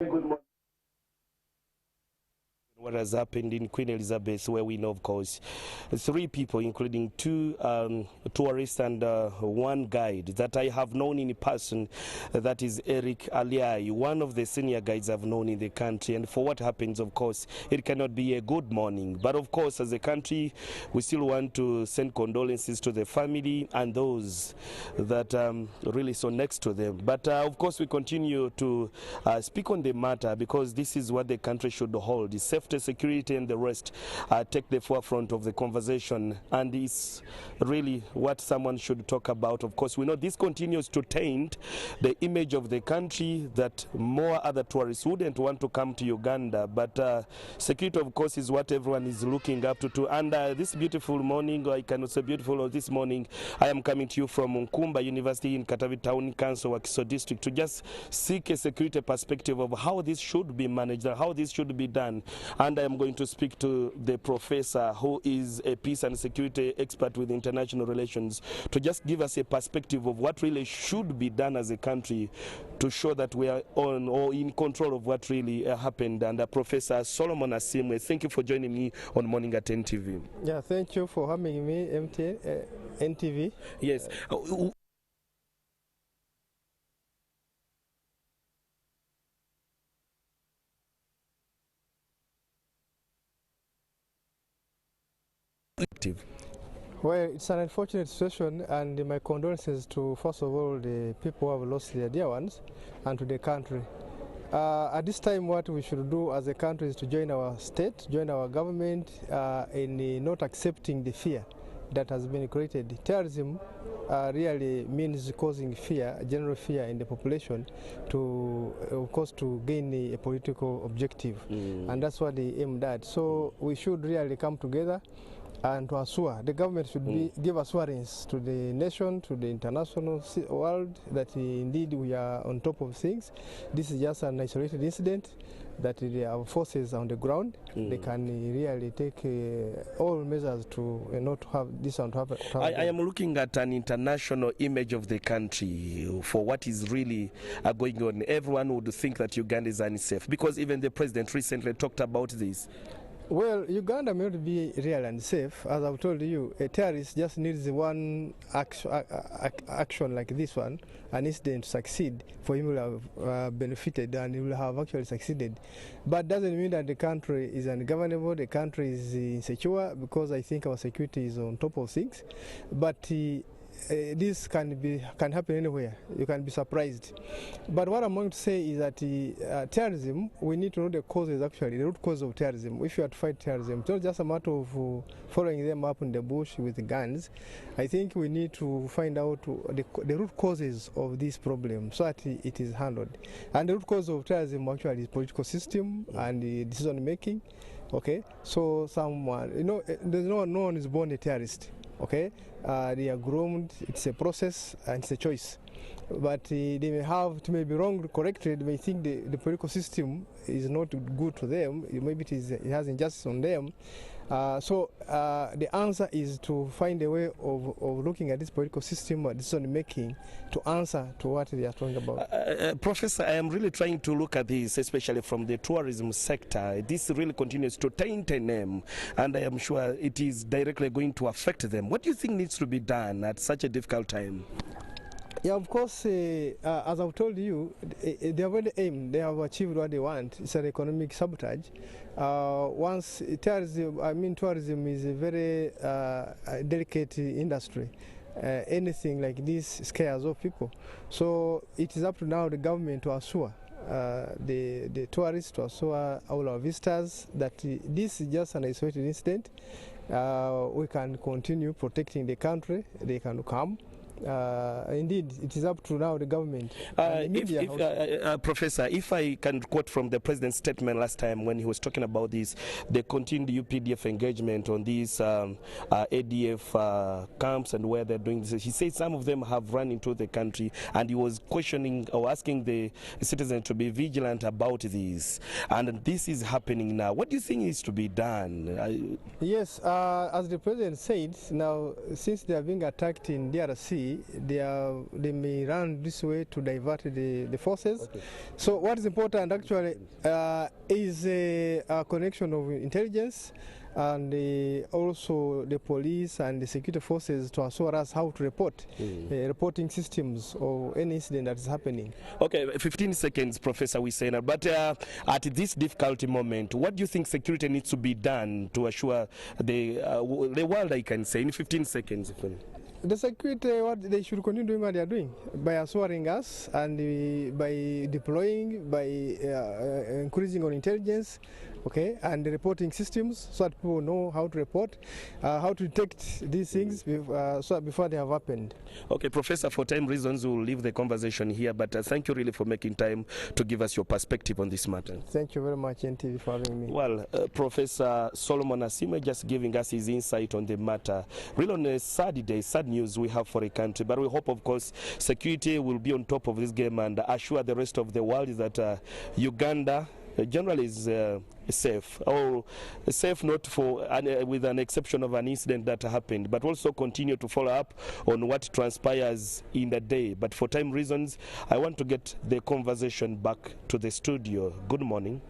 Good morning. What has happened in Queen Elizabeth, where we know, of course, 3 people, including 2 tourists and 1 guide that I have known in person. That is Eric Aliai, one of the senior guides I've known in the country. And for what happens, of course, it cannot be a good morning. But of course, as a country, we still want to send condolences to the family and those that really saw next to them. But of course, we continue to speak on the matter, because this is what the country should hold. The safety, security and the rest take the forefront of the conversation, and it's really what someone should talk about. Of course, we know this continues to taint the image of the country, that more other tourists wouldn't want to come to Uganda, but security, of course, is what everyone is looking up to. And this beautiful morning, or I cannot say beautiful, or this morning, I am coming to you from Nkumba University in Katavi Town Council, Wakiso District, to just seek a security perspective of how this should be managed, how this should be done. And I am going to speak to the professor, who is a peace and security expert with international relations, to just give us a perspective of what really should be done as a country to show that we are on or in control of what really happened. And Professor Solomon Asimwe, thank you for joining me on Morning at NTV. Yeah, thank you for having me, NTV. Yes. Well, it's an unfortunate situation, and my condolences to, first of all, the people who have lost their dear ones, and to the country. At this time, what we should do as a country is to join our state, join our government in not accepting the fear that has been created. Terrorism really means causing fear, general fear in the population, to, of course, to gain a political objective, and that's what they aimed at. So we should really come together and to assure, the government should give assurance to the nation, to the international world, that indeed we are on top of things. This is just an isolated incident, that our forces on the ground, they can really take all measures to not have this to happen. I am looking at an international image of the country for what is really going on. Everyone would think that Uganda is unsafe, because even the president recently talked about this. Well, Uganda may not be real and safe. As I've told you, a terrorist just needs one action like this one, an incident to succeed, for him to have benefited, and he will have actually succeeded. But doesn't mean that the country is ungovernable, the country is insecure, because I think our security is on top of things. But this can happen anywhere. You can be surprised. But what I'm going to say is that terrorism, we need to know the causes, actually, the root cause of terrorism. If you are to fight terrorism, it's not just a matter of following them up in the bush with guns. I think we need to find out the root causes of this problem, so that it is handled. And the root cause of terrorism actually is political system and decision making. Okay, so someone, there's no one is born a terrorist. Okay, they are groomed. It's a process and it's a choice. But they may be wrong, corrected. They may think the political system is not good to them. Maybe it has injustice on them. So the answer is to find a way of looking at this political system or decision making to answer to what they are talking about. Professor, I am really trying to look at this, especially from the tourism sector. This really continues to taint a name, and I am sure it is directly going to affect them. What do you think needs to be done at such a difficult time? Yeah, of course, as I've told you, they have already aimed, they have achieved what they want. It's an economic sabotage. Once tourism is a very delicate industry. Anything like this scares off people. So it is up to now the government to assure the tourists, to assure all our visitors that this is just an isolated incident. We can continue protecting the country. They can come. Indeed, it is up to now the government. Professor, if I can quote from the president's statement last time when he was talking about this, the continued UPDF engagement on these ADF camps and where they're doing this. He said some of them have run into the country, and he was questioning or asking the citizens to be vigilant about this. And this is happening now. What do you think is to be done? Yes, as the president said, now since they are being attacked in DRC, maybe they may run this way to divert the forces. Okay. So what is important actually is a connection of intelligence and also the police and the security forces to assure us how to report, reporting systems or any incident that is happening. Okay, 15 seconds, Professor Wisena. But at this difficult moment, what do you think security needs to be done to assure the world, I can say, in 15 seconds? The security, what they should continue doing what they are doing by assuring us and by deploying, by increasing on intelligence, okay, and the reporting systems so that people know how to report, how to detect these things before they have happened. Okay, Professor, for time reasons, we'll leave the conversation here, but thank you really for making time to give us your perspective on this matter. Thank you very much, NTV, for having me. Well, Professor Solomon Asime just giving us his insight on the matter. Really on a sad day, sad news we have for a country, but we hope, of course, security will be on top of this game and assure the rest of the world that Uganda generally is safe, or safe not for with an exception of an incident that happened, but also continue to follow up on what transpires in the day. But for time reasons, I want to get the conversation back to the studio. Good morning.